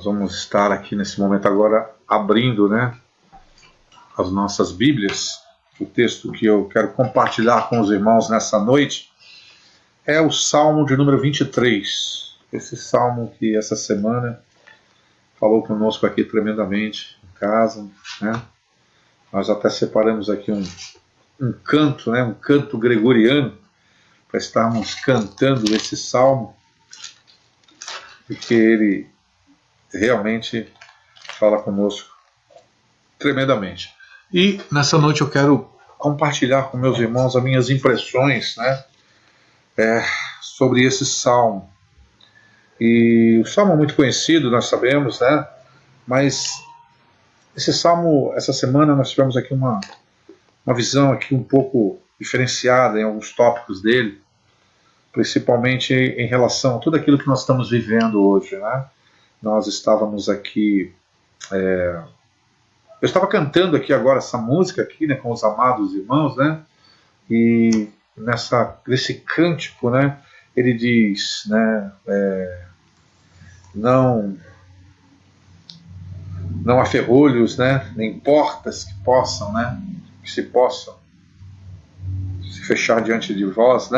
Nós vamos estar aqui nesse momento agora abrindo, as nossas Bíblias. O texto que eu quero compartilhar com os irmãos nessa noite é o Salmo de número 23. Esse salmo que essa semana falou conosco aqui tremendamente em casa, Nós até separamos aqui um canto, um canto gregoriano, para estarmos cantando esse salmo, porque ele realmente fala conosco tremendamente. E nessa noite eu quero compartilhar com meus irmãos as minhas impressões, sobre esse salmo. E o salmo é muito conhecido, nós sabemos, mas esse salmo, essa semana nós tivemos aqui uma visão aqui um pouco diferenciada em alguns tópicos dele, principalmente em relação a tudo aquilo que nós estamos vivendo hoje, Nós estávamos aqui, eu estava cantando aqui agora essa música aqui, com os amados irmãos, e nesse cântico, ele diz, não há ferrolhos, nem portas que se possam se fechar diante de vós,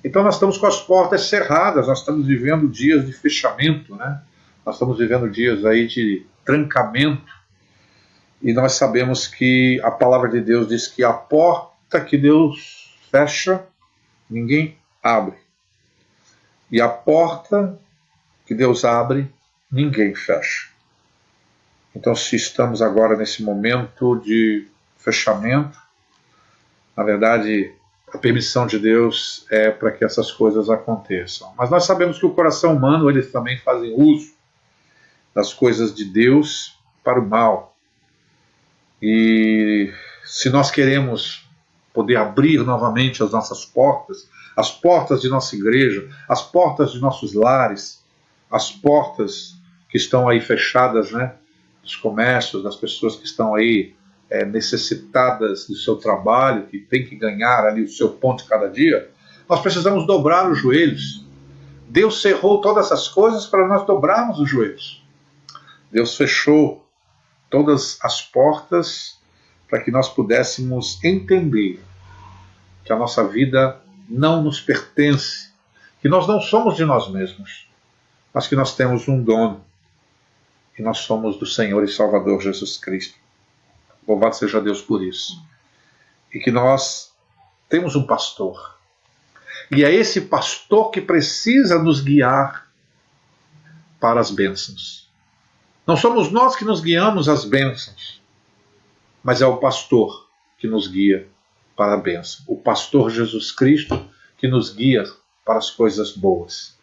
Então nós estamos com as portas cerradas, nós estamos vivendo dias de fechamento, Nós estamos vivendo dias aí de trancamento, e nós sabemos que a palavra de Deus diz que a porta que Deus fecha, ninguém abre. E a porta que Deus abre, ninguém fecha. Então, se estamos agora nesse momento de fechamento, na verdade, a permissão de Deus é para que essas coisas aconteçam. Mas nós sabemos que o coração humano, eles também fazem uso das coisas de Deus para o mal. E se nós queremos poder abrir novamente as nossas portas, as portas de nossa igreja, as portas de nossos lares, as portas que estão aí fechadas, dos comércios, das pessoas que estão aí necessitadas do seu trabalho, que tem que ganhar ali o seu pão de cada dia, nós precisamos dobrar os joelhos. Deus cerrou todas essas coisas para nós dobrarmos os joelhos. Deus fechou todas as portas para que nós pudéssemos entender que a nossa vida não nos pertence, que nós não somos de nós mesmos, mas que nós temos um dono, e nós somos do Senhor e Salvador Jesus Cristo. Louvado seja Deus por isso. E que nós temos um pastor, e é esse pastor que precisa nos guiar para as bênçãos. Não somos nós que nos guiamos às bênçãos, mas é o pastor que nos guia para a bênção. O pastor Jesus Cristo que nos guia para as coisas boas,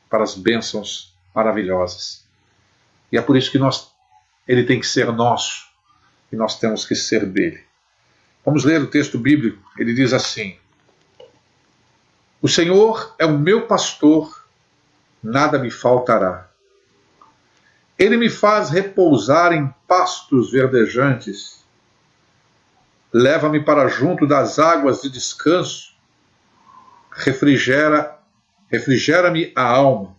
para as bênçãos maravilhosas. E é por isso que ele tem que ser nosso, e nós temos que ser dele. Vamos ler o texto bíblico. Ele diz assim: o Senhor é o meu pastor, nada me faltará. Ele me faz repousar em pastos verdejantes. Leva-me para junto das águas de descanso. Refrigera-me a alma.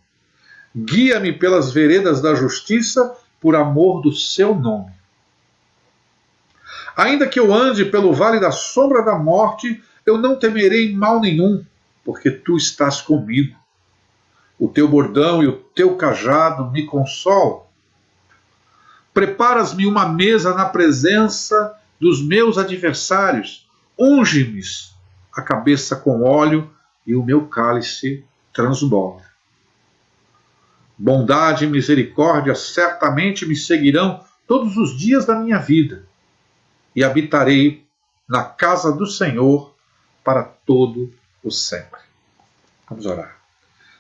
Guia-me pelas veredas da justiça, por amor do seu nome. Ainda que eu ande pelo vale da sombra da morte, eu não temerei mal nenhum, porque tu estás comigo. O teu bordão e o teu cajado me consolam. Preparas-me uma mesa na presença dos meus adversários. Unge-me a cabeça com óleo e o meu cálice transborda. Bondade e misericórdia certamente me seguirão todos os dias da minha vida, e habitarei na casa do Senhor para todo o sempre. Vamos orar.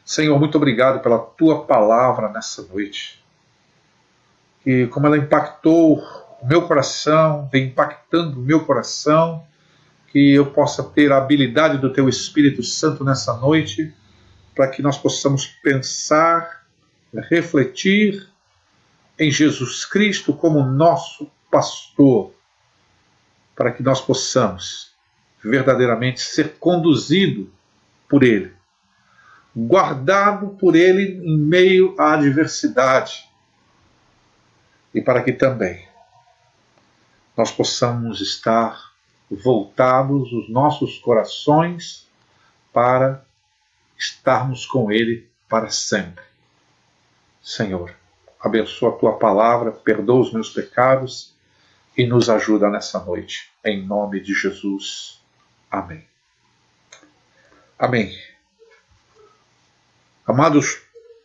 Senhor, muito obrigado pela tua palavra nessa noite. E como ela impactou o meu coração, vem impactando o meu coração, que eu possa ter a habilidade do teu Espírito Santo nessa noite, para que nós possamos pensar, refletir em Jesus Cristo como nosso pastor, para que nós possamos verdadeiramente ser conduzido por Ele, guardado por Ele em meio à adversidade, e para que também nós possamos estar voltados os nossos corações para estarmos com Ele para sempre. Senhor, abençoa a Tua palavra, perdoa os meus pecados e nos ajuda nessa noite. Em nome de Jesus. Amém. Amém. Amados,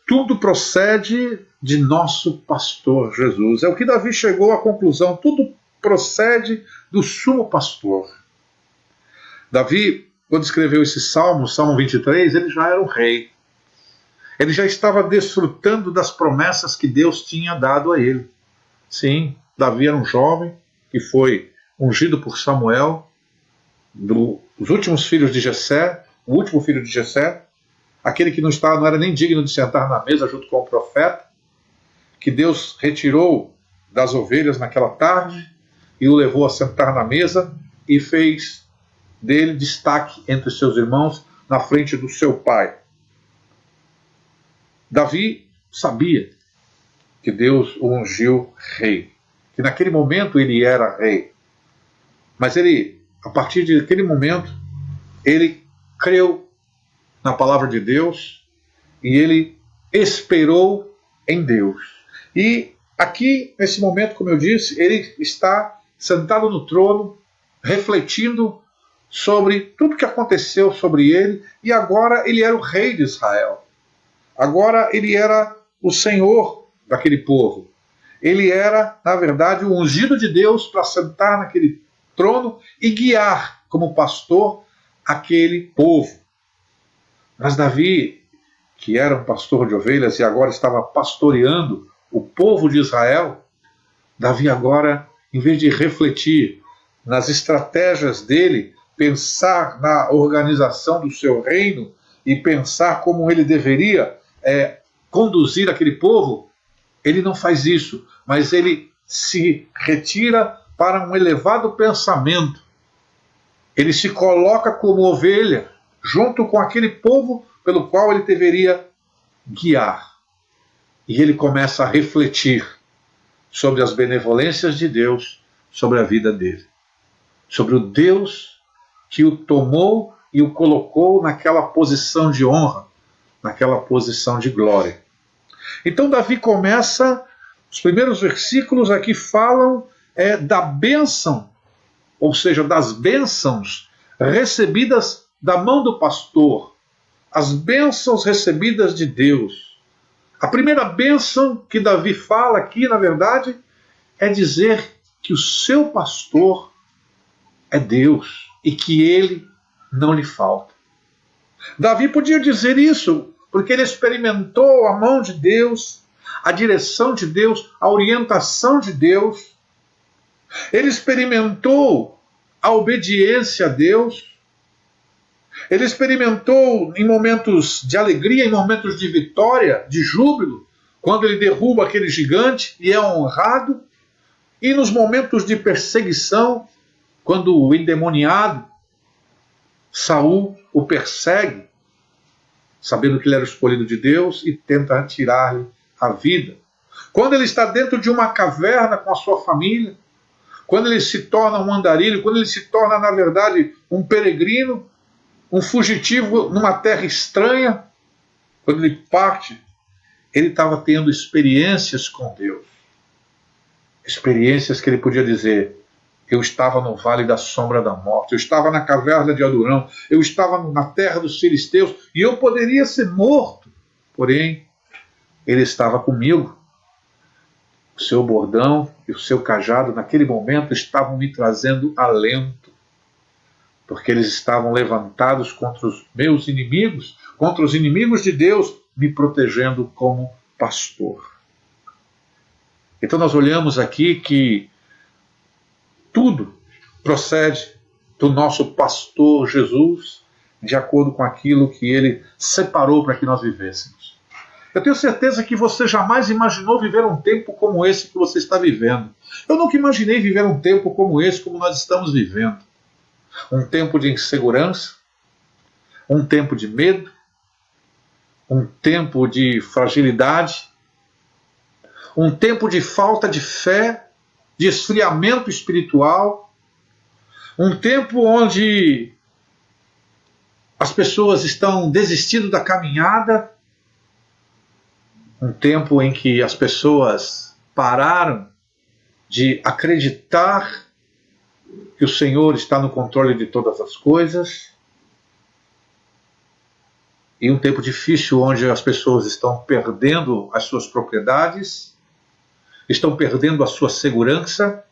tudo procede de nosso pastor Jesus. É o que Davi chegou à conclusão. Tudo procede do sumo pastor. Davi, quando escreveu esse salmo, Salmo 23, ele já era um rei. Ele já estava desfrutando das promessas que Deus tinha dado a ele. Sim, Davi era um jovem que foi ungido por Samuel, dos últimos filhos de Jessé, o último filho de Jessé, aquele que não era nem digno de sentar na mesa junto com o profeta, que Deus retirou das ovelhas naquela tarde e o levou a sentar na mesa e fez dele destaque entre seus irmãos na frente do seu pai. Davi sabia que Deus o ungiu rei, que naquele momento ele era rei. Mas ele, a partir daquele momento, ele creu na palavra de Deus e ele esperou em Deus. E aqui, nesse momento, como eu disse, ele está sentado no trono, refletindo sobre tudo que aconteceu sobre ele, e agora ele era o rei de Israel. Agora ele era o Senhor daquele povo. Ele era, na verdade, o ungido de Deus para sentar naquele trono e guiar como pastor aquele povo. Mas Davi, que era um pastor de ovelhas e agora estava pastoreando o povo de Israel, Davi agora, em vez de refletir nas estratégias dele, pensar na organização do seu reino e pensar como ele deveria conduzir aquele povo, ele não faz isso, mas ele se retira para um elevado pensamento. Ele se coloca como ovelha junto com aquele povo pelo qual ele deveria guiar. E ele começa a refletir sobre as benevolências de Deus sobre a vida dele, sobre o Deus que o tomou e o colocou naquela posição de honra, naquela posição de glória. Então Davi começa, os primeiros versículos aqui falam da bênção, ou seja, das bênçãos recebidas da mão do pastor, as bênçãos recebidas de Deus. A primeira bênção que Davi fala aqui, na verdade, é dizer que o seu pastor é Deus e que ele não lhe falta. Davi podia dizer isso porque ele experimentou a mão de Deus, a direção de Deus, a orientação de Deus. Ele experimentou a obediência a Deus. Ele experimentou em momentos de alegria, em momentos de vitória, de júbilo, quando ele derruba aquele gigante e é honrado. E nos momentos de perseguição, quando o endemoniado Saul o persegue, sabendo que ele era o escolhido de Deus, e tenta tirar-lhe a vida. Quando ele está dentro de uma caverna com a sua família, quando ele se torna um andarilho, quando ele se torna, na verdade, um peregrino, um fugitivo numa terra estranha, quando ele parte, ele estava tendo experiências com Deus. Experiências que ele podia dizer: eu estava no vale da sombra da morte, eu estava na caverna de Adurão, eu estava na terra dos filisteus, e eu poderia ser morto. Porém, ele estava comigo. O seu bordão e o seu cajado, naquele momento, estavam me trazendo alento, porque eles estavam levantados contra os meus inimigos, contra os inimigos de Deus, me protegendo como pastor. Então nós olhamos aqui que tudo procede do nosso pastor Jesus, de acordo com aquilo que ele separou para que nós vivêssemos. Eu tenho certeza que você jamais imaginou viver um tempo como esse que você está vivendo. Eu nunca imaginei viver um tempo como esse, como nós estamos vivendo. Um tempo de insegurança, um tempo de medo, um tempo de fragilidade, um tempo de falta de fé, de esfriamento espiritual, um tempo onde as pessoas estão desistindo da caminhada, um tempo em que as pessoas pararam de acreditar que o Senhor está no controle de todas as coisas, e um tempo difícil onde as pessoas estão perdendo as suas propriedades, estão perdendo a sua segurança,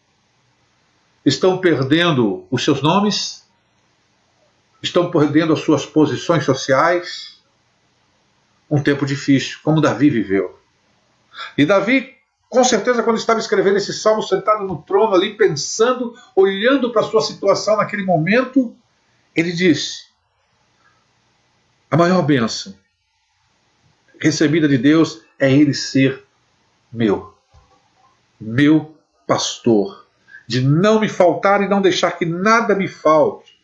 estão perdendo os seus nomes, estão perdendo as suas posições sociais. Um tempo difícil, como Davi viveu. E Davi, com certeza, quando estava escrevendo esse salmo, sentado no trono ali, pensando, olhando para a sua situação naquele momento, ele disse: a maior bênção recebida de Deus é Ele ser meu pastor, de não me faltar e não deixar que nada me falte.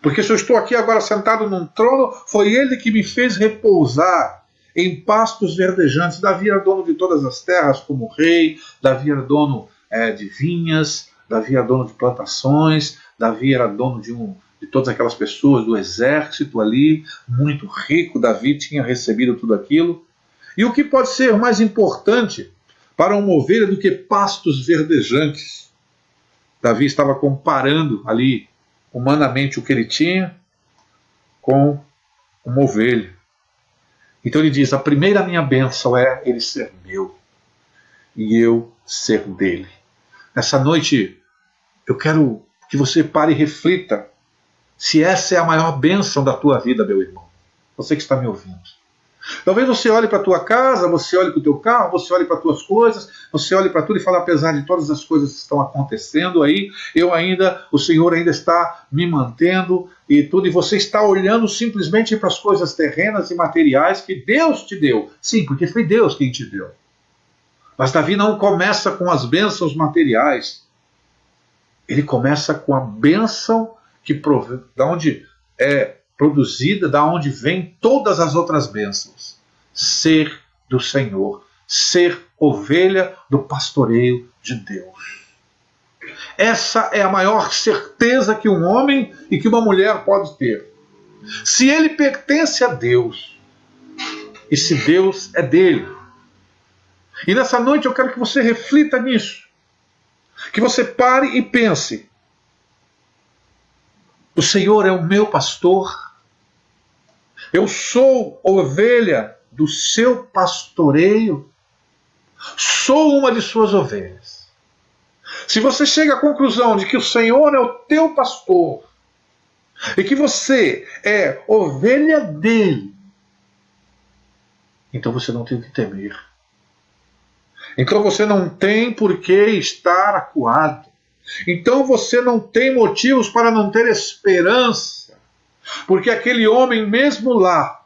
Porque se eu estou aqui agora sentado num trono, foi Ele que me fez repousar em pastos verdejantes. Davi era dono de todas as terras como rei, Davi era dono de vinhas, Davi era dono de plantações, Davi era dono de todas aquelas pessoas do exército ali, muito rico. Davi tinha recebido tudo aquilo. E o que pode ser mais importante para uma ovelha do que pastos verdejantes? Davi estava comparando ali humanamente o que ele tinha com uma ovelha. Então ele diz: a primeira minha bênção é Ele ser meu e eu ser dele. Nessa noite eu quero que você pare e reflita se essa é a maior bênção da tua vida, meu irmão. Você que está me ouvindo. Talvez você olhe para a tua casa, você olhe para o teu carro, você olhe para as tuas coisas, você olhe para tudo e fale: apesar de todas as coisas que estão acontecendo aí, o Senhor ainda está me mantendo e tudo, e você está olhando simplesmente para as coisas terrenas e materiais que Deus te deu. Sim, porque foi Deus quem te deu. Mas Davi não começa com as bênçãos materiais. Ele começa com a bênção da onde é produzida, da onde vem todas as outras bênçãos. Ser do Senhor, ser ovelha do pastoreio de Deus. Essa é a maior certeza que um homem e que uma mulher pode ter. Se ele pertence a Deus, e se Deus é dele. E nessa noite eu quero que você reflita nisso. Que você pare e pense: o Senhor é o meu pastor, eu sou ovelha do seu pastoreio, sou uma de suas ovelhas. Se você chega à conclusão de que o Senhor é o teu pastor e que você é ovelha dele, então você não tem que temer. Então você não tem por que estar acuado. Então você não tem motivos para não ter esperança. Porque aquele homem, mesmo lá,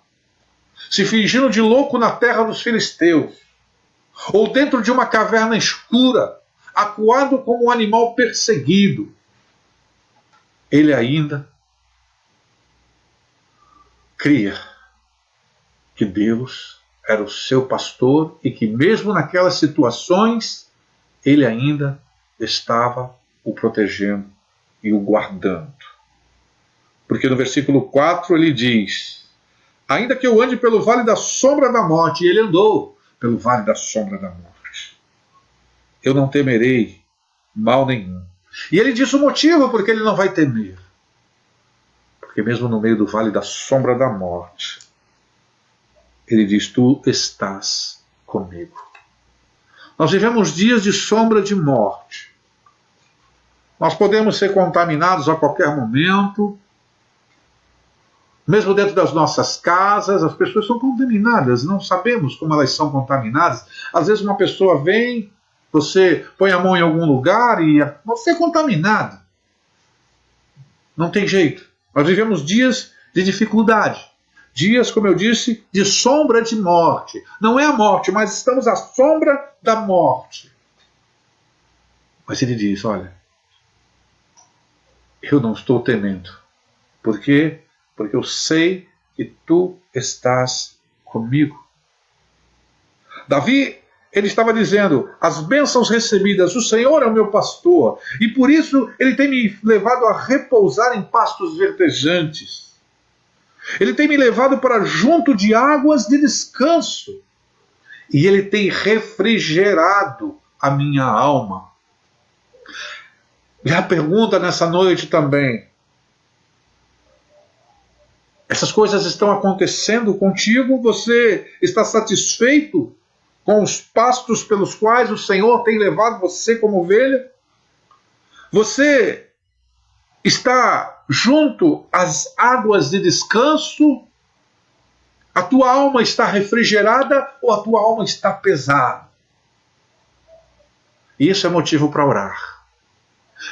se fingindo de louco na terra dos filisteus, ou dentro de uma caverna escura, acuado como um animal perseguido, ele ainda cria que Deus era o seu pastor e que mesmo naquelas situações ele ainda estava o protegendo e o guardando. Porque no versículo 4 ele diz: ainda que eu ande pelo vale da sombra da morte, e ele andou pelo vale da sombra da morte, eu não temerei mal nenhum. E ele diz o motivo porque ele não vai temer. Porque mesmo no meio do vale da sombra da morte, ele diz: tu estás comigo. Nós vivemos dias de sombra de morte. Nós podemos ser contaminados a qualquer momento. Mesmo dentro das nossas casas, as pessoas são contaminadas. Não sabemos como elas são contaminadas. Às vezes uma pessoa vem, você põe a mão em algum lugar e você é contaminado. Não tem jeito. Nós vivemos dias de dificuldade. Dias, como eu disse, de sombra de morte. Não é a morte, mas estamos à sombra da morte. Mas ele diz: olha, eu não estou temendo. Por quê? Porque eu sei que tu estás comigo. Davi ele estava dizendo: as bênçãos recebidas, o Senhor é o meu pastor, e por isso ele tem me levado a repousar em pastos verdejantes. Ele tem me levado para junto de águas de descanso. E ele tem refrigerado a minha alma. E a pergunta nessa noite também: essas coisas estão acontecendo contigo? Você está satisfeito com os pastos pelos quais o Senhor tem levado você como ovelha? Você está junto às águas de descanso? A tua alma está refrigerada ou a tua alma está pesada? Isso é motivo para orar.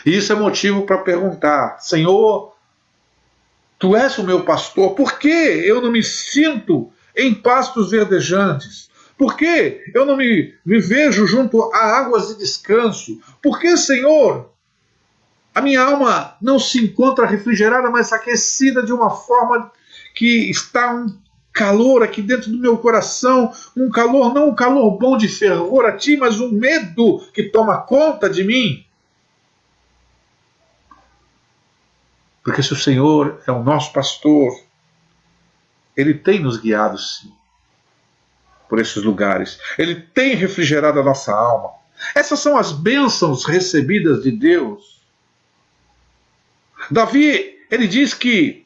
Isso é motivo para perguntar: Senhor, Tu és o meu pastor, por que eu não me sinto em pastos verdejantes? Por que eu não me vejo junto a águas de descanso? Por que, Senhor, a minha alma não se encontra refrigerada, mas aquecida de uma forma que está um calor aqui dentro do meu coração, um calor, não um calor bom de fervor a Ti, mas um medo que toma conta de mim? Porque se o Senhor é o nosso pastor, Ele tem nos guiado, sim, por esses lugares. Ele tem refrigerado a nossa alma. Essas são as bênçãos recebidas de Deus. Davi, ele diz que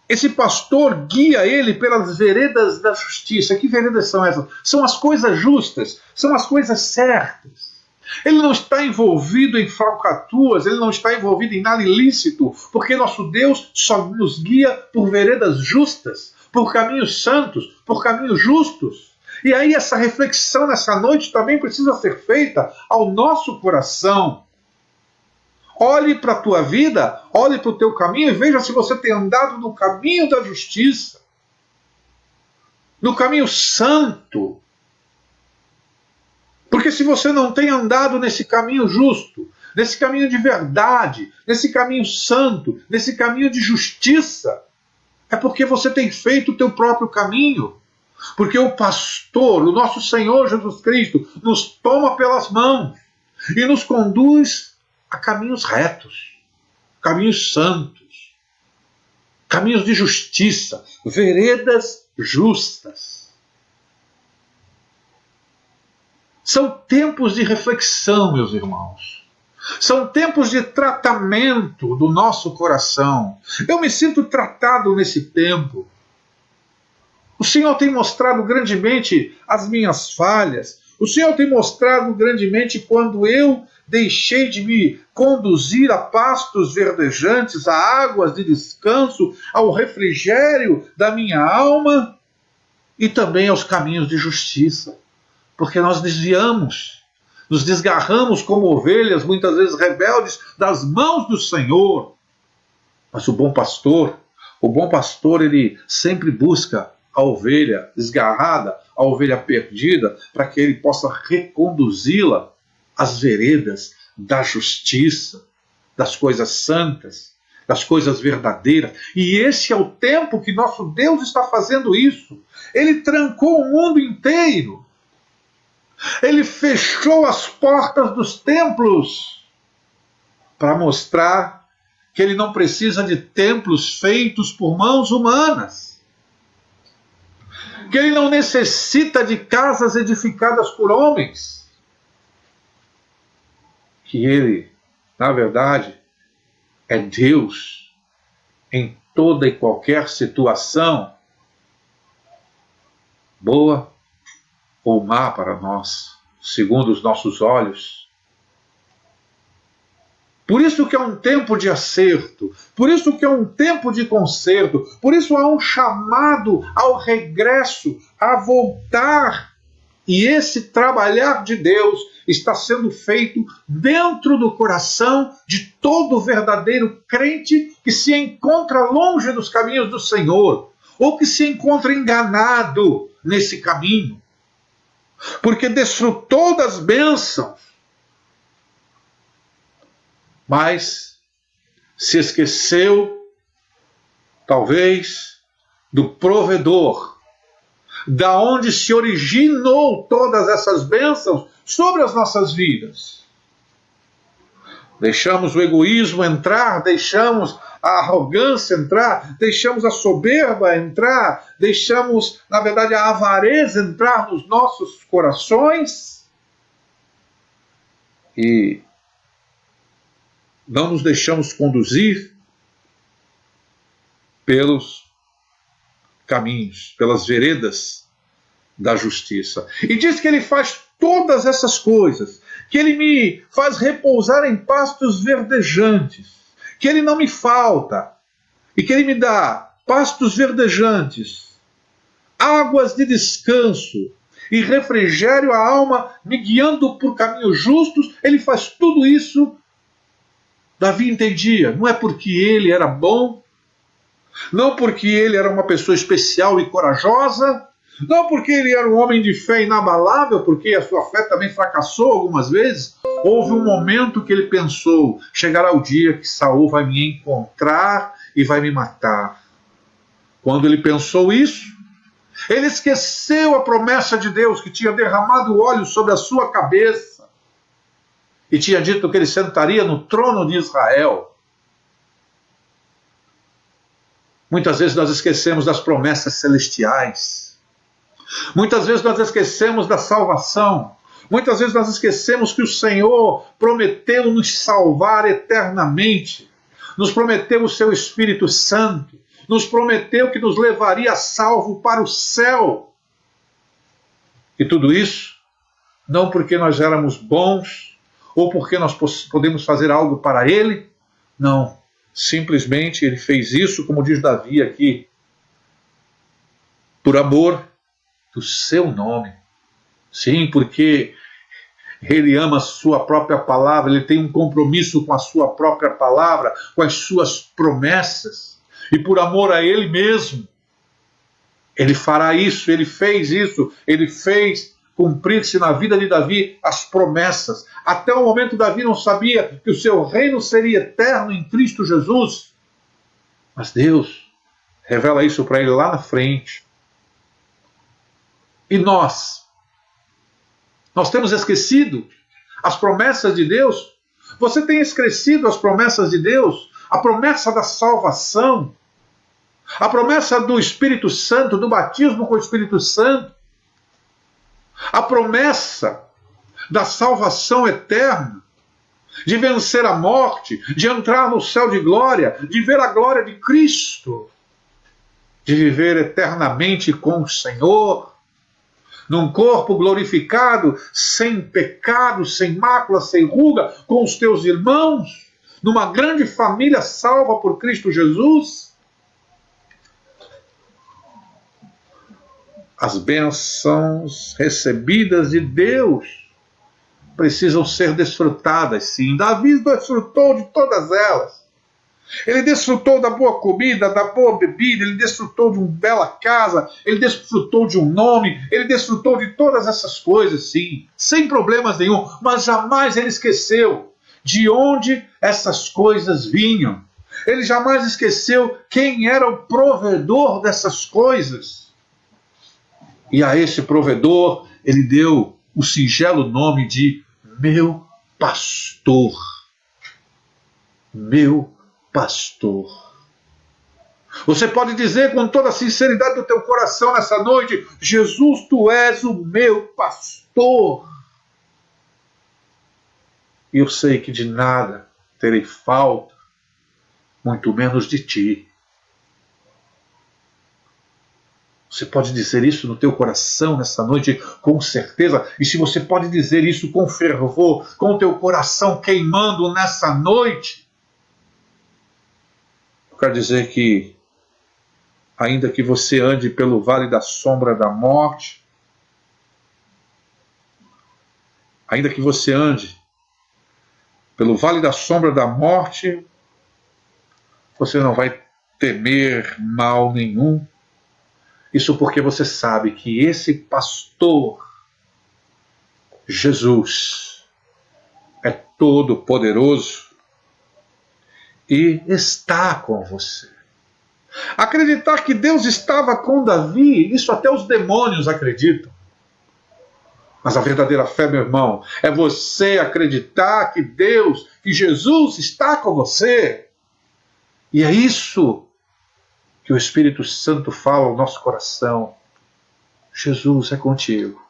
esse pastor guia ele pelas veredas da justiça. Que veredas são essas? São as coisas justas, são as coisas certas. Ele não está envolvido em falcatruas, ele não está envolvido em nada ilícito, porque nosso Deus só nos guia por veredas justas, por caminhos santos, por caminhos justos. E aí essa reflexão nessa noite também precisa ser feita ao nosso coração. Olhe para a tua vida, olhe para o teu caminho e veja se você tem andado no caminho da justiça, no caminho santo. Porque se você não tem andado nesse caminho justo, nesse caminho de verdade, nesse caminho santo, nesse caminho de justiça, é porque você tem feito o teu próprio caminho. Porque o pastor, o nosso Senhor Jesus Cristo, nos toma pelas mãos e nos conduz a caminhos retos, caminhos santos, caminhos de justiça, veredas justas. São tempos de reflexão, meus irmãos. São tempos de tratamento do nosso coração. Eu me sinto tratado nesse tempo. O Senhor tem mostrado grandemente as minhas falhas. O Senhor tem mostrado grandemente quando eu deixei de me conduzir a pastos verdejantes, a águas de descanso, ao refrigério da minha alma e também aos caminhos de justiça. Porque nós desviamos, nos desgarramos como ovelhas, muitas vezes rebeldes, das mãos do Senhor. Mas o bom pastor, ele sempre busca a ovelha desgarrada, a ovelha perdida, para que ele possa reconduzi-la às veredas da justiça, das coisas santas, das coisas verdadeiras. E esse é o tempo que nosso Deus está fazendo isso. Ele trancou o mundo inteiro. Ele fechou as portas dos templos para mostrar que ele não precisa de templos feitos por mãos humanas, que ele não necessita de casas edificadas por homens, que ele, na verdade, é Deus em toda e qualquer situação, boa ou má para nós, segundo os nossos olhos. Por isso que é um tempo de acerto, por isso que é um tempo de conserto, por isso há um chamado ao regresso, a voltar. E esse trabalhar de Deus está sendo feito dentro do coração de todo verdadeiro crente que se encontra longe dos caminhos do Senhor, ou que se encontra enganado nesse caminho, porque desfrutou das bênçãos, mas se esqueceu, talvez, do provedor, da onde se originou todas essas bênçãos sobre as nossas vidas. Deixamos o egoísmo entrar, deixamos a arrogância entrar, deixamos a soberba entrar, deixamos, na verdade, a avareza entrar nos nossos corações e não nos deixamos conduzir pelos caminhos, pelas veredas da justiça. E diz que ele faz todas essas coisas, que ele me faz repousar em pastos verdejantes, que ele não me falta, e que ele me dá pastos verdejantes, águas de descanso e refrigério à alma, me guiando por caminhos justos. Ele faz tudo isso. Davi entendia, não é porque ele era bom, não porque ele era uma pessoa especial e corajosa, não porque ele era um homem de fé inabalável, porque a sua fé também fracassou algumas vezes. Houve um momento que ele pensou, chegará o dia que Saul vai me encontrar e vai me matar. Quando ele pensou isso, ele esqueceu a promessa de Deus que tinha derramado óleo sobre a sua cabeça e tinha dito que ele sentaria no trono de Israel. Muitas vezes nós esquecemos das promessas celestiais. Muitas vezes nós esquecemos da salvação. Muitas vezes nós esquecemos que o Senhor prometeu nos salvar eternamente. Nos prometeu o seu Espírito Santo. Nos prometeu que nos levaria salvo para o céu. E tudo isso não porque nós éramos bons ou porque nós podemos fazer algo para Ele. Não. Simplesmente Ele fez isso, como diz Davi aqui, por amor do seu nome. Sim, porque ele ama a sua própria palavra, ele tem um compromisso com a sua própria palavra, com as suas promessas, e por amor a ele mesmo, ele fará isso, ele fez isso, ele fez cumprir-se na vida de Davi as promessas. Até o momento Davi não sabia que o seu reino seria eterno em Cristo Jesus, mas Deus revela isso para ele lá na frente. E nós temos esquecido as promessas de Deus? Você tem esquecido as promessas de Deus? A promessa da salvação, a promessa do Espírito Santo, do batismo com o Espírito Santo, a promessa da salvação eterna, de vencer a morte, de entrar no céu de glória, de ver a glória de Cristo, de viver eternamente com o Senhor, num corpo glorificado, sem pecado, sem mácula, sem ruga, com os teus irmãos, numa grande família salva por Cristo Jesus. As bênçãos recebidas de Deus precisam ser desfrutadas, sim. Davi desfrutou de todas elas. Ele desfrutou da boa comida, da boa bebida, ele desfrutou de uma bela casa, ele desfrutou de um nome, ele desfrutou de todas essas coisas, sim, sem problemas nenhum, mas jamais ele esqueceu de onde essas coisas vinham. Ele jamais esqueceu quem era o provedor dessas coisas. E a esse provedor ele deu o singelo nome de meu pastor. Meu pastor. Você pode dizer com toda a sinceridade do teu coração nessa noite: Jesus, tu és o meu pastor. E eu sei que de nada terei falta, muito menos de ti. Você pode dizer isso no teu coração nessa noite com certeza. E se você pode dizer isso com fervor, com o teu coração queimando nessa noite, eu quero dizer que, ainda que você ande pelo vale da sombra da morte, ainda que você ande pelo vale da sombra da morte, você não vai temer mal nenhum. Isso porque você sabe que esse pastor, Jesus, é todo poderoso e está com você. Acreditar que Deus estava com Davi, isso até os demônios acreditam. Mas a verdadeira fé, meu irmão, é você acreditar que Deus, que Jesus está com você. E é isso que o Espírito Santo fala ao nosso coração. Jesus é contigo.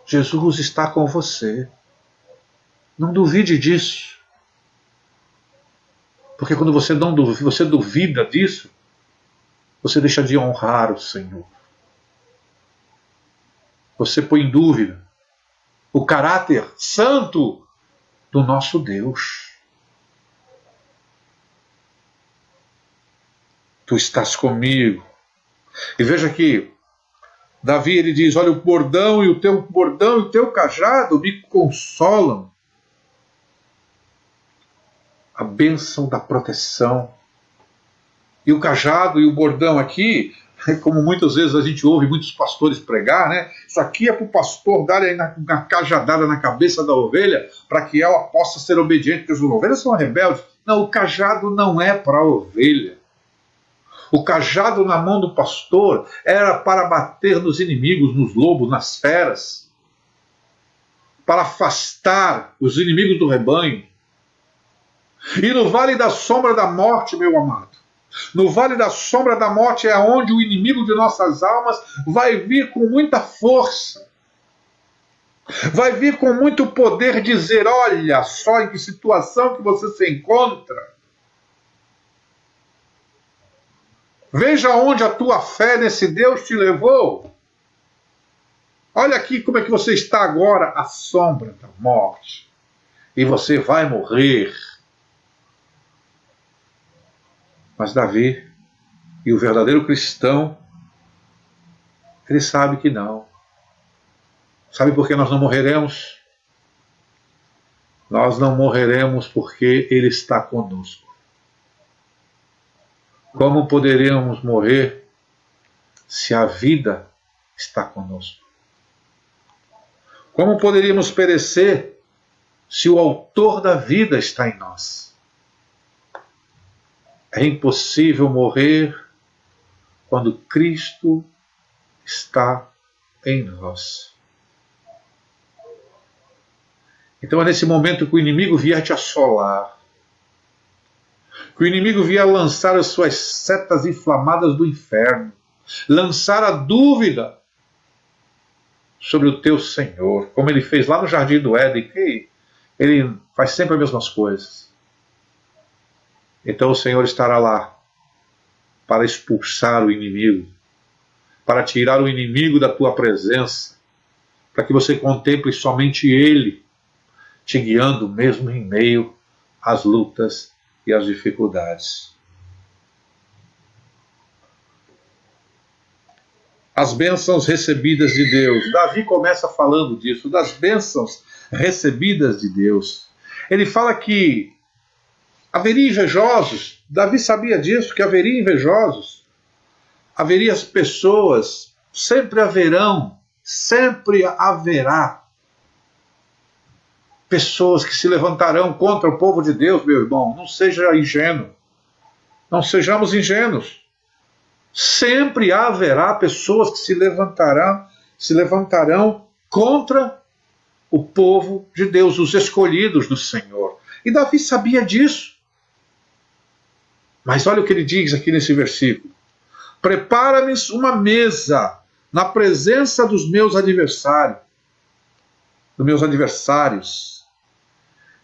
Jesus está com você. Não duvide disso. Porque quando você duvida disso, você deixa de honrar o Senhor. Você põe em dúvida o caráter santo do nosso Deus. Tu estás comigo. E veja que Davi, ele diz, olha, o bordão e o teu cajado me consolam. A bênção da proteção. E o cajado e o bordão aqui, como muitas vezes a gente ouve muitos pastores pregar, né? Isso aqui é para o pastor dar na cajadada na cabeça da ovelha, para que ela possa ser obediente, porque as ovelhas são rebeldes. Não, o cajado não é para a ovelha. O cajado na mão do pastor era para bater nos inimigos, nos lobos, nas feras, para afastar os inimigos do rebanho. E no vale da sombra da morte, meu amado, no vale da sombra da morte é onde o inimigo de nossas almas vai vir com muita força, vai vir com muito poder dizer, olha só em que situação que você se encontra. Veja onde a tua fé nesse Deus te levou. Olha aqui como é que você está agora, à sombra da morte. E você vai morrer. Mas Davi, e o verdadeiro cristão, ele sabe que não. Sabe por que nós não morreremos? Nós não morreremos porque Ele está conosco. Como poderemos morrer se a vida está conosco? Como poderíamos perecer se o autor da vida está em nós? É impossível morrer quando Cristo está em nós. Então é nesse momento que o inimigo vier te assolar, que o inimigo vier lançar as suas setas inflamadas do inferno, lançar a dúvida sobre o teu Senhor, como ele fez lá no Jardim do Éden, que ele faz sempre as mesmas coisas. Então o Senhor estará lá para expulsar o inimigo, para tirar o inimigo da tua presença, para que você contemple somente Ele, te guiando mesmo em meio às lutas e às dificuldades. As bênçãos recebidas de Deus. Davi começa falando disso, das bênçãos recebidas de Deus. Ele fala que haveria invejosos. Davi sabia disso, que haveria invejosos. Haveria as pessoas, sempre haverá pessoas que se levantarão contra o povo de Deus, meu irmão. Não seja ingênuo. Não sejamos ingênuos. Sempre haverá pessoas que se levantarão contra o povo de Deus, os escolhidos do Senhor. E Davi sabia disso. Mas olha o que ele diz aqui nesse versículo. Prepara-me uma mesa na presença dos meus adversários.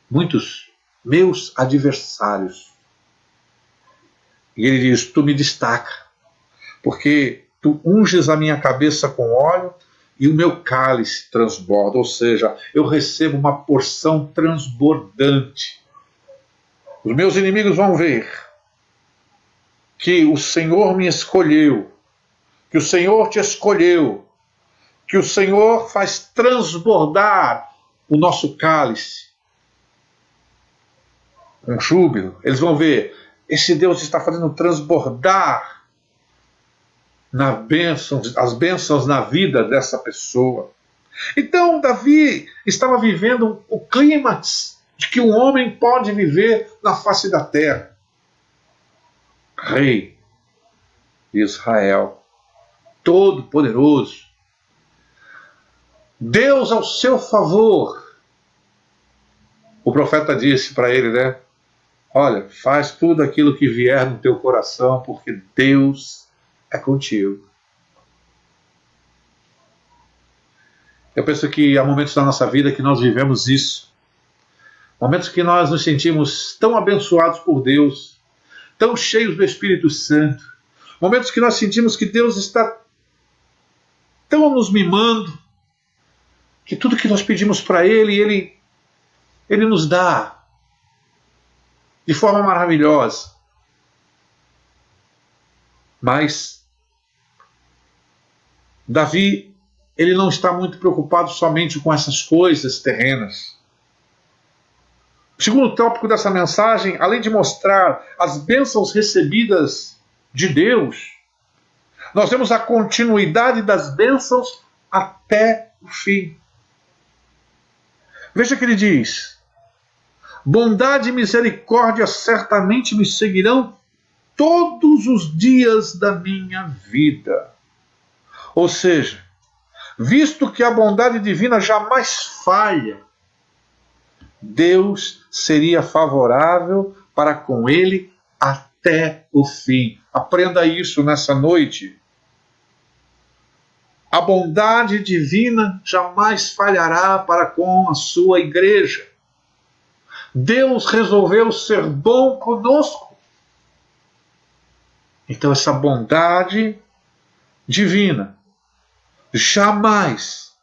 Muitos meus adversários. E ele diz, tu me destaca, porque tu unges a minha cabeça com óleo e o meu cálice transborda, ou seja, eu recebo uma porção transbordante. Os meus inimigos vão ver que o Senhor me escolheu, que o Senhor te escolheu, que o Senhor faz transbordar o nosso cálice com júbilo. Eles vão ver, esse Deus está fazendo transbordar as bênçãos na vida dessa pessoa. Então Davi estava vivendo o clímax de que um homem pode viver na face da terra. Rei, de Israel. Todo-Poderoso. Deus ao seu favor. O profeta disse para ele, né? Olha, faz tudo aquilo que vier no teu coração, porque Deus é contigo. Eu penso que há momentos da nossa vida que nós vivemos isso. Momentos que nós nos sentimos tão abençoados por Deus, tão cheios do Espírito Santo. Momentos que nós sentimos que Deus está tão nos mimando, que tudo que nós pedimos para Ele nos dá de forma maravilhosa. Mas Davi, ele não está muito preocupado somente com essas coisas terrenas. O segundo tópico dessa mensagem, além de mostrar as bênçãos recebidas de Deus, nós temos a continuidade das bênçãos até o fim. Veja que ele diz: bondade e misericórdia certamente me seguirão todos os dias da minha vida. Ou seja, visto que a bondade divina jamais falha, Deus seria favorável para com ele até o fim. Aprenda isso nessa noite. A bondade divina jamais falhará para com a sua igreja. Deus resolveu ser bom conosco. Então essa bondade divina jamais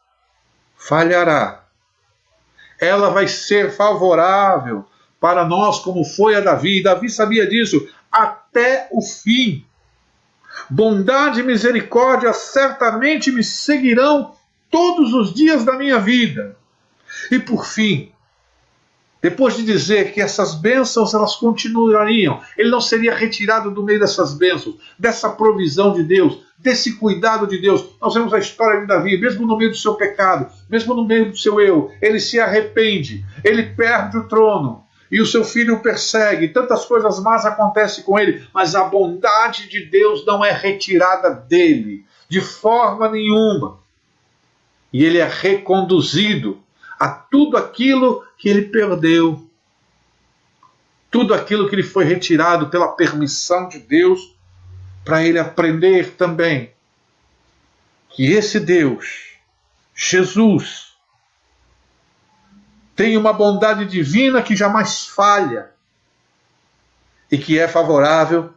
falhará. Ela vai ser favorável para nós, como foi a Davi. Davi sabia disso até o fim. Bondade e misericórdia certamente me seguirão todos os dias da minha vida. E por fim, depois de dizer que essas bênçãos elas continuariam, ele não seria retirado do meio dessas bênçãos, dessa provisão de Deus, desse cuidado de Deus. Nós vemos a história de Davi, mesmo no meio do seu pecado, mesmo no meio do seu eu, ele se arrepende, ele perde o trono, e o seu filho o persegue, tantas coisas más acontecem com ele, mas a bondade de Deus não é retirada dele, de forma nenhuma. E ele é reconduzido a tudo aquilo que ele perdeu, tudo aquilo que lhe foi retirado pela permissão de Deus, para ele aprender também que esse Deus, Jesus, tem uma bondade divina que jamais falha e que é favorável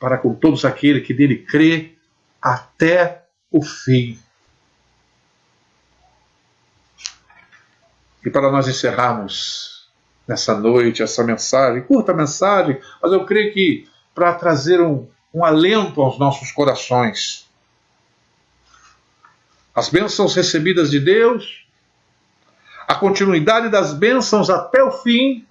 para com todos aqueles que nele crê até o fim. E para nós encerrarmos nessa noite essa mensagem, curta mensagem, mas eu creio que para trazer um alento aos nossos corações. As bênçãos recebidas de Deus, a continuidade das bênçãos até o fim,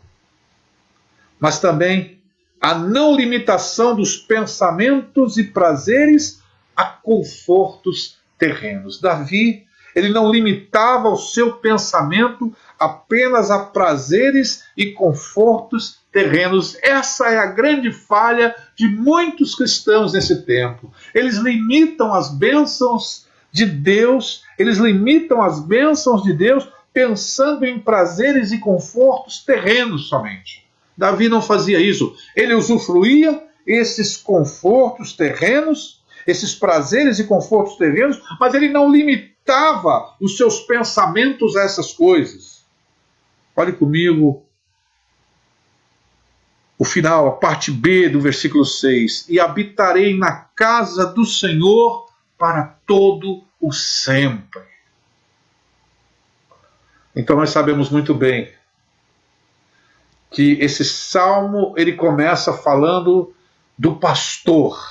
mas também a não limitação dos pensamentos e prazeres a confortos terrenos. Davi, ele não limitava o seu pensamento apenas a prazeres e confortos terrenos. Essa é a grande falha de muitos cristãos nesse tempo. Eles limitam as bênçãos de Deus, pensando em prazeres e confortos terrenos somente. Davi não fazia isso. Ele usufruía esses confortos terrenos, esses prazeres e confortos terrenos, mas ele não limitava os seus pensamentos a essas coisas. Olhe comigo o final, a parte B do versículo 6. E habitarei na casa do Senhor para todo o sempre. Então nós sabemos muito bem que esse salmo ele começa falando do pastor,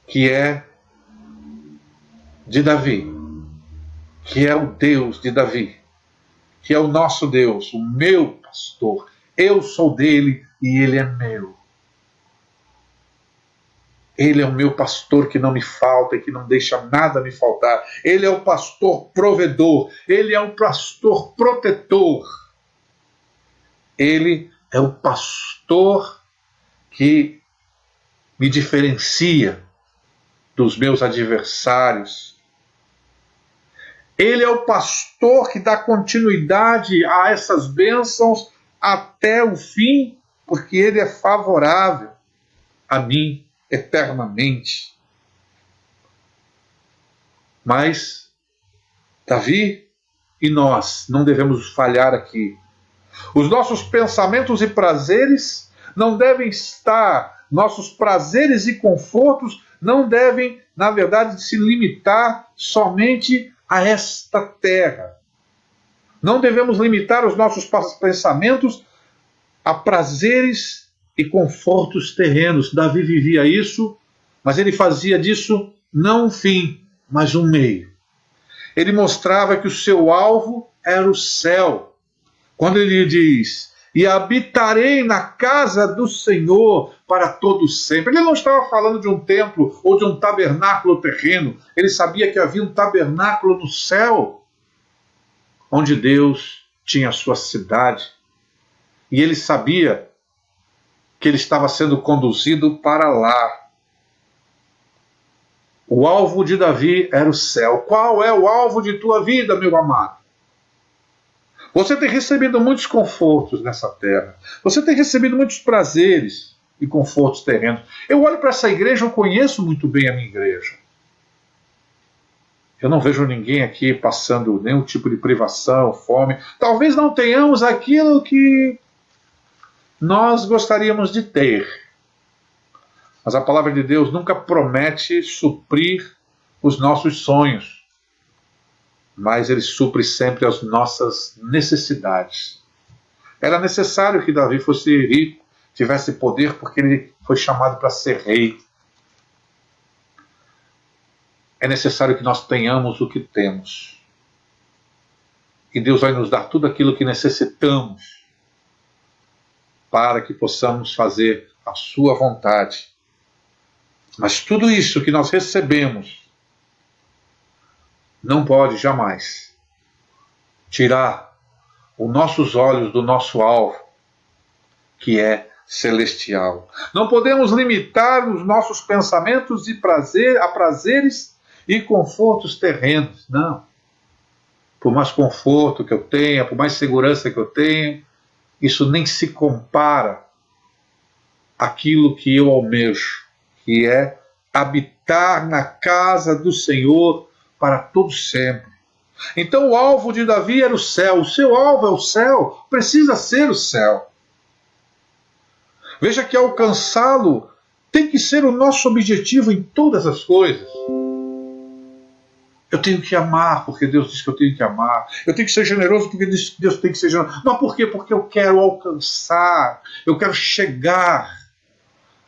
que é de Davi, que é o Deus de Davi, que é o nosso Deus, o meu pastor. Eu sou dele e ele é meu. Ele é o meu pastor que não me falta e que não deixa nada me faltar. Ele é o pastor provedor. Ele é o pastor protetor. Ele é o pastor que me diferencia dos meus adversários. Ele é o pastor que dá continuidade a essas bênçãos até o fim, porque ele é favorável a mim eternamente. Mas Davi e nós não devemos falhar aqui. Os nossos pensamentos e prazeres não devem estar, nossos prazeres e confortos não devem, na verdade, se limitar somente a esta terra. Não devemos limitar os nossos pensamentos a prazeres e confortos terrenos. Davi vivia isso, mas ele fazia disso não um fim, mas um meio. Ele mostrava que o seu alvo era o céu. Quando ele diz, e habitarei na casa do Senhor para todo sempre. Ele não estava falando de um templo ou de um tabernáculo terreno. Ele sabia que havia um tabernáculo no céu, onde Deus tinha a sua cidade. E ele sabia que ele estava sendo conduzido para lá. O alvo de Davi era o céu. Qual é o alvo de tua vida, meu amado? Você tem recebido muitos confortos nessa terra. Você tem recebido muitos prazeres e confortos terrenos. Eu olho para essa igreja, eu conheço muito bem a minha igreja. Eu não vejo ninguém aqui passando nenhum tipo de privação, fome. Talvez não tenhamos aquilo que nós gostaríamos de ter. Mas a palavra de Deus nunca promete suprir os nossos sonhos. Mas ele supre sempre as nossas necessidades. Era necessário que Davi fosse rico, tivesse poder, porque ele foi chamado para ser rei. É necessário que nós tenhamos o que temos. E Deus vai nos dar tudo aquilo que necessitamos para que possamos fazer a sua vontade. Mas tudo isso que nós recebemos não pode jamais tirar os nossos olhos do nosso alvo, que é celestial. Não podemos limitar os nossos pensamentos a prazeres e confortos terrenos, não. Por mais conforto que eu tenha, por mais segurança que eu tenha, isso nem se compara àquilo que eu almejo, que é habitar na casa do Senhor para todo sempre. Então o alvo de Davi era o céu. O seu alvo é o céu, precisa ser o céu. Veja que alcançá-lo tem que ser o nosso objetivo em todas as coisas. Eu tenho que amar, porque Deus diz que eu tenho que amar. Eu tenho que ser generoso, porque Deus tem que ser generoso. Mas por quê? Porque eu quero alcançar, eu quero chegar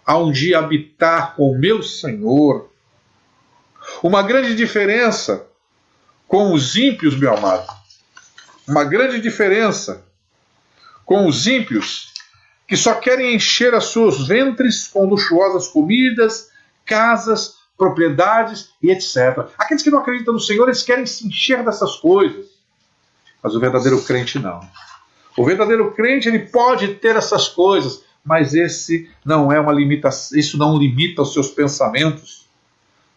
a um dia habitar com o meu Senhor. Uma grande diferença com os ímpios, meu amado. Uma grande diferença com os ímpios que só querem encher os seus ventres com luxuosas comidas, casas, propriedades e etc. Aqueles que não acreditam no Senhor, eles querem se encher dessas coisas. Mas o verdadeiro crente não. O verdadeiro crente, ele pode ter essas coisas, mas esse não é uma limitação, isso não limita os seus pensamentos.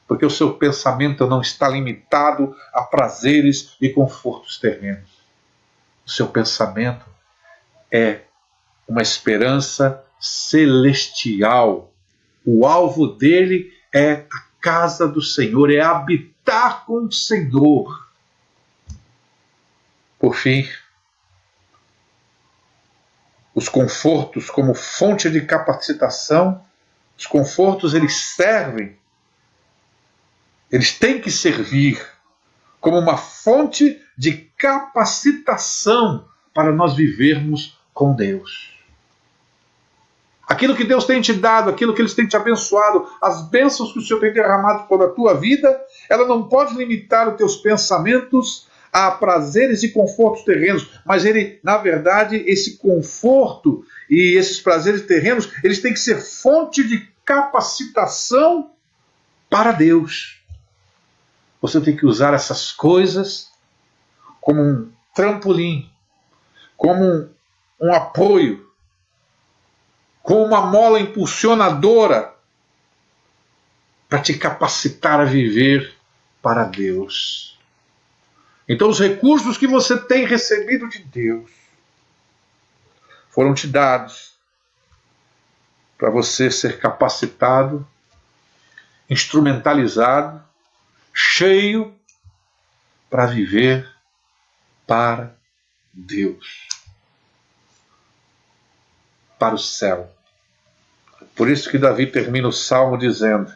Porque o seu pensamento não está limitado a prazeres e confortos terrenos. O seu pensamento é uma esperança celestial. O alvo dele é a casa do Senhor, é habitar com o Senhor. Por fim, os confortos como fonte de capacitação, os confortos eles servem, eles têm que servir como uma fonte de capacitação para nós vivermos com Deus. Aquilo que Deus tem te dado, aquilo que Ele tem te abençoado, as bênçãos que o Senhor tem derramado sobre a tua vida, ela não pode limitar os teus pensamentos a prazeres e confortos terrenos, mas ele, na verdade, esse conforto e esses prazeres terrenos, eles têm que ser fonte de capacitação para Deus. Você tem que usar essas coisas como um trampolim, como um apoio, como uma mola impulsionadora para te capacitar a viver para Deus. Então os recursos que você tem recebido de Deus foram te dados para você ser capacitado, instrumentalizado, cheio para viver para Deus, para o céu. Por isso que Davi termina o Salmo dizendo: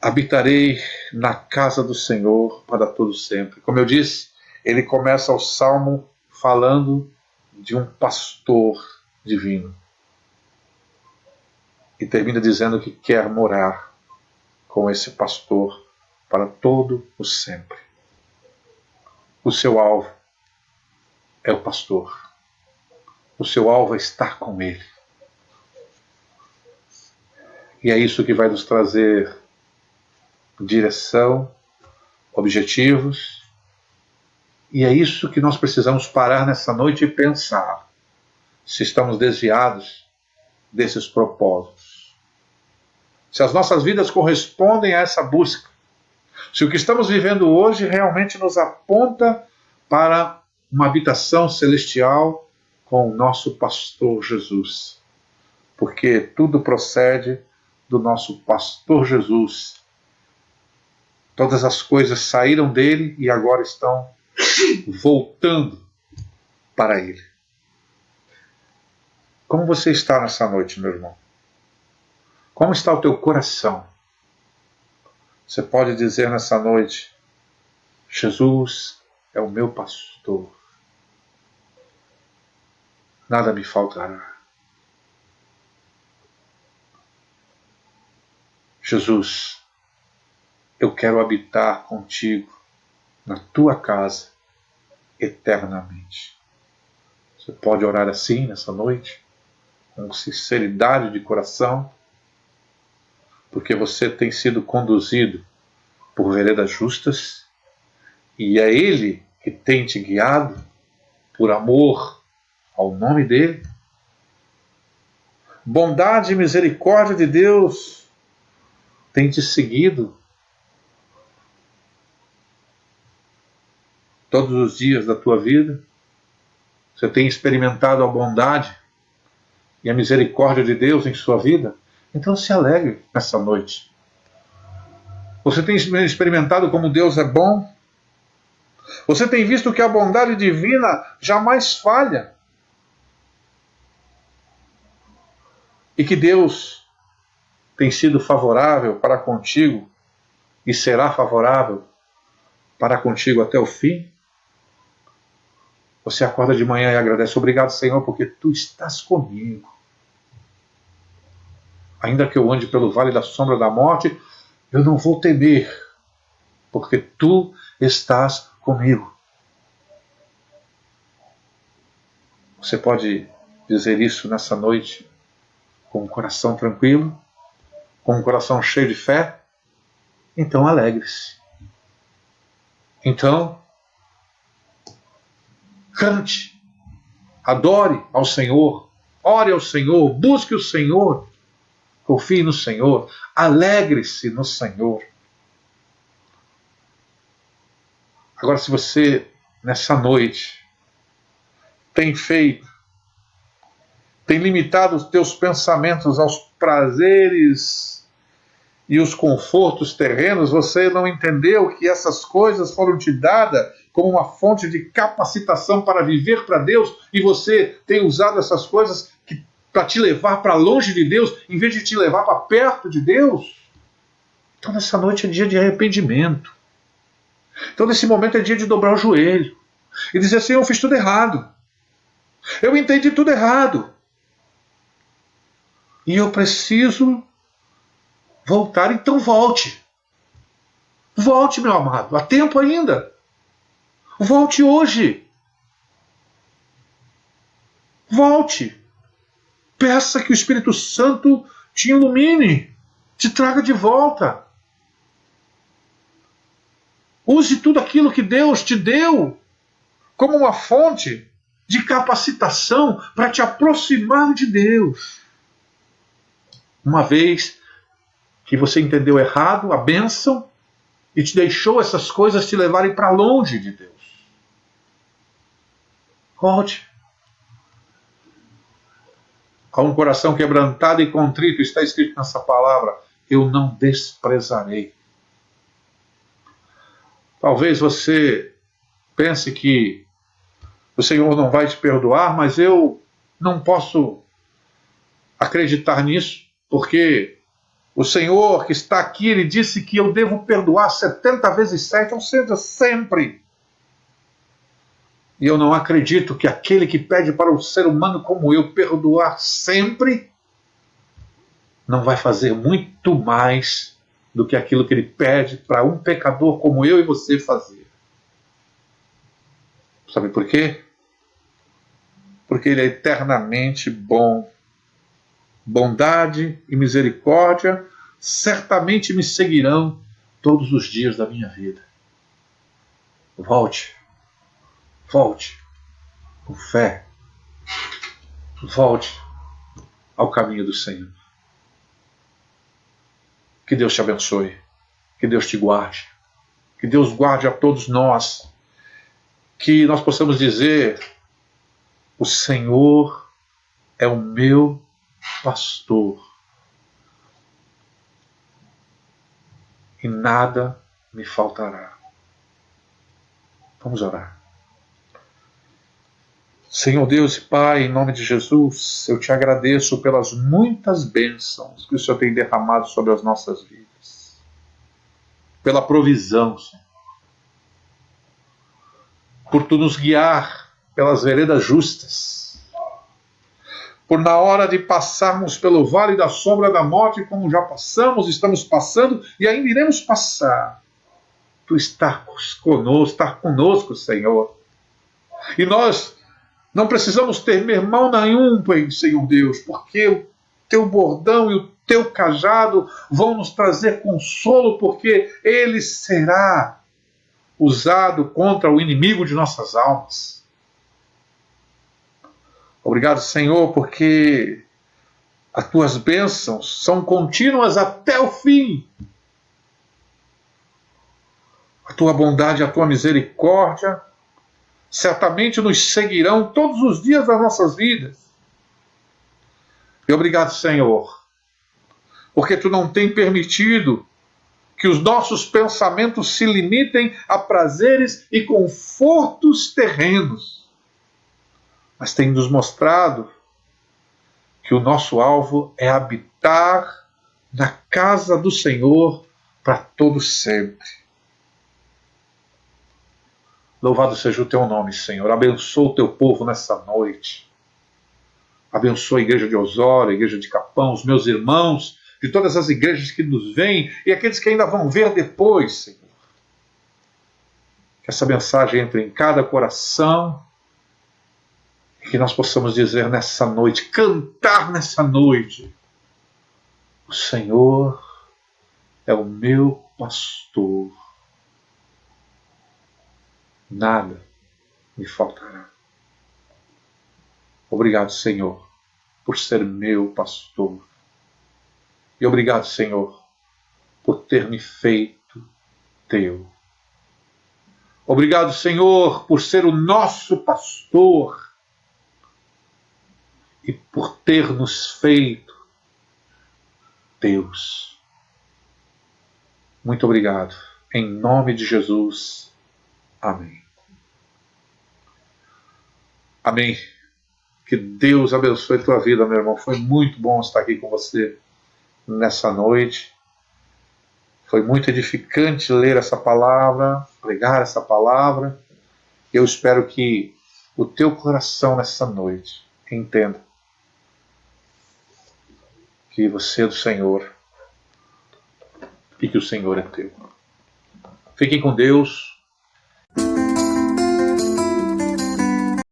habitarei na casa do Senhor para todo sempre. Como eu disse, ele começa o Salmo falando de um pastor divino e termina dizendo que quer morar com esse pastor para todo o sempre. O seu alvo é o pastor. O seu alvo é estar com ele. E é isso que vai nos trazer direção, objetivos. E é isso que nós precisamos parar nessa noite e pensar se estamos desviados desses propósitos. Se as nossas vidas correspondem a essa busca. Se o que estamos vivendo hoje realmente nos aponta para uma habitação celestial com o nosso pastor Jesus. Porque tudo procede do nosso pastor Jesus. Todas as coisas saíram dele e agora estão voltando para ele. Como você está nessa noite, meu irmão? Como está o teu coração? Você pode dizer nessa noite: Jesus é o meu pastor. Nada me faltará. Jesus, eu quero habitar contigo na tua casa eternamente. Você pode orar assim nessa noite, com sinceridade de coração, porque você tem sido conduzido por veredas justas e é Ele que tem te guiado por amor ao nome dEle. Bondade e misericórdia de Deus tem te seguido todos os dias da tua vida. Você tem experimentado a bondade e a misericórdia de Deus em sua vida. Então se alegre nessa noite. Você tem experimentado como Deus é bom. Você tem visto que a bondade divina jamais falha. E que Deus tem sido favorável para contigo e será favorável para contigo até o fim. Você acorda de manhã e agradece: obrigado, Senhor, porque tu estás comigo. Ainda que eu ande pelo vale da sombra da morte, eu não vou temer, porque tu estás comigo. Você pode dizer isso nessa noite com o coração tranquilo, com o coração cheio de fé? Então alegre-se. Então, cante, adore ao Senhor, ore ao Senhor, busque o Senhor, confie no Senhor, alegre-se no Senhor. Agora, se você, nessa noite, tem limitado os teus pensamentos aos prazeres e os confortos terrenos, você não entendeu que essas coisas foram te dadas como uma fonte de capacitação para viver para Deus, e você tem usado essas coisas para te levar para longe de Deus, em vez de te levar para perto de Deus. Então nessa noite é dia de arrependimento. Então nesse momento é dia de dobrar o joelho e dizer: Senhor, eu fiz tudo errado. Eu entendi tudo errado. E eu preciso voltar. Então volte. Volte, meu amado. Há tempo ainda. Volte hoje. Volte. Peça que o Espírito Santo te ilumine, te traga de volta. Use tudo aquilo que Deus te deu como uma fonte de capacitação para te aproximar de Deus. Uma vez que você entendeu errado a bênção e te deixou essas coisas te levarem para longe de Deus. Volte. A um coração quebrantado e contrito, está escrito nessa palavra, eu não desprezarei. Talvez você pense que o Senhor não vai te perdoar, mas eu não posso acreditar nisso, porque o Senhor que está aqui, Ele disse que eu devo perdoar 70 vezes 7, ou seja, sempre. E eu não acredito que aquele que pede para um ser humano como eu perdoar sempre, não vai fazer muito mais do que aquilo que ele pede para um pecador como eu e você fazer. Sabe por quê? Porque ele é eternamente bom. Bondade e misericórdia certamente me seguirão todos os dias da minha vida. Volte. Volte com fé. Volte ao caminho do Senhor. Que Deus te abençoe. Que Deus te guarde. Que Deus guarde a todos nós. Que nós possamos dizer: o Senhor é o meu pastor. E nada me faltará. Vamos orar. Senhor Deus e Pai, em nome de Jesus, eu te agradeço pelas muitas bênçãos que o Senhor tem derramado sobre as nossas vidas. Pela provisão, Senhor. Por tu nos guiar pelas veredas justas. Por na hora de passarmos pelo vale da sombra da morte, como já passamos, estamos passando e ainda iremos passar. Tu estás conosco, Senhor. E nós não precisamos temer mal nenhum, Senhor Deus, porque o teu bordão e o teu cajado vão nos trazer consolo, porque ele será usado contra o inimigo de nossas almas. Obrigado, Senhor, porque as tuas bênçãos são contínuas até o fim. A tua bondade e a tua misericórdia certamente nos seguirão todos os dias das nossas vidas. E obrigado, Senhor, porque tu não tem permitido que os nossos pensamentos se limitem a prazeres e confortos terrenos, mas tem nos mostrado que o nosso alvo é habitar na casa do Senhor para todo sempre. Louvado seja o teu nome, Senhor. Abençoa o teu povo nessa noite. Abençoa a igreja de Osório, a igreja de Capão, os meus irmãos, de todas as igrejas que nos veem e aqueles que ainda vão ver depois, Senhor. Que essa mensagem entre em cada coração e que nós possamos dizer nessa noite, cantar nessa noite: o Senhor é o meu pastor. Nada me faltará. Obrigado, Senhor, por ser meu pastor. E obrigado, Senhor, por ter me feito teu. Obrigado, Senhor, por ser o nosso pastor e por ter nos feito teus. Muito obrigado. Em nome de Jesus. Amém. Amém. Que Deus abençoe a tua vida, meu irmão. Foi muito bom estar aqui com você nessa noite. Foi muito edificante ler essa palavra, pregar essa palavra. Eu espero que o teu coração nessa noite entenda que você é do Senhor e que o Senhor é teu. Fiquem com Deus.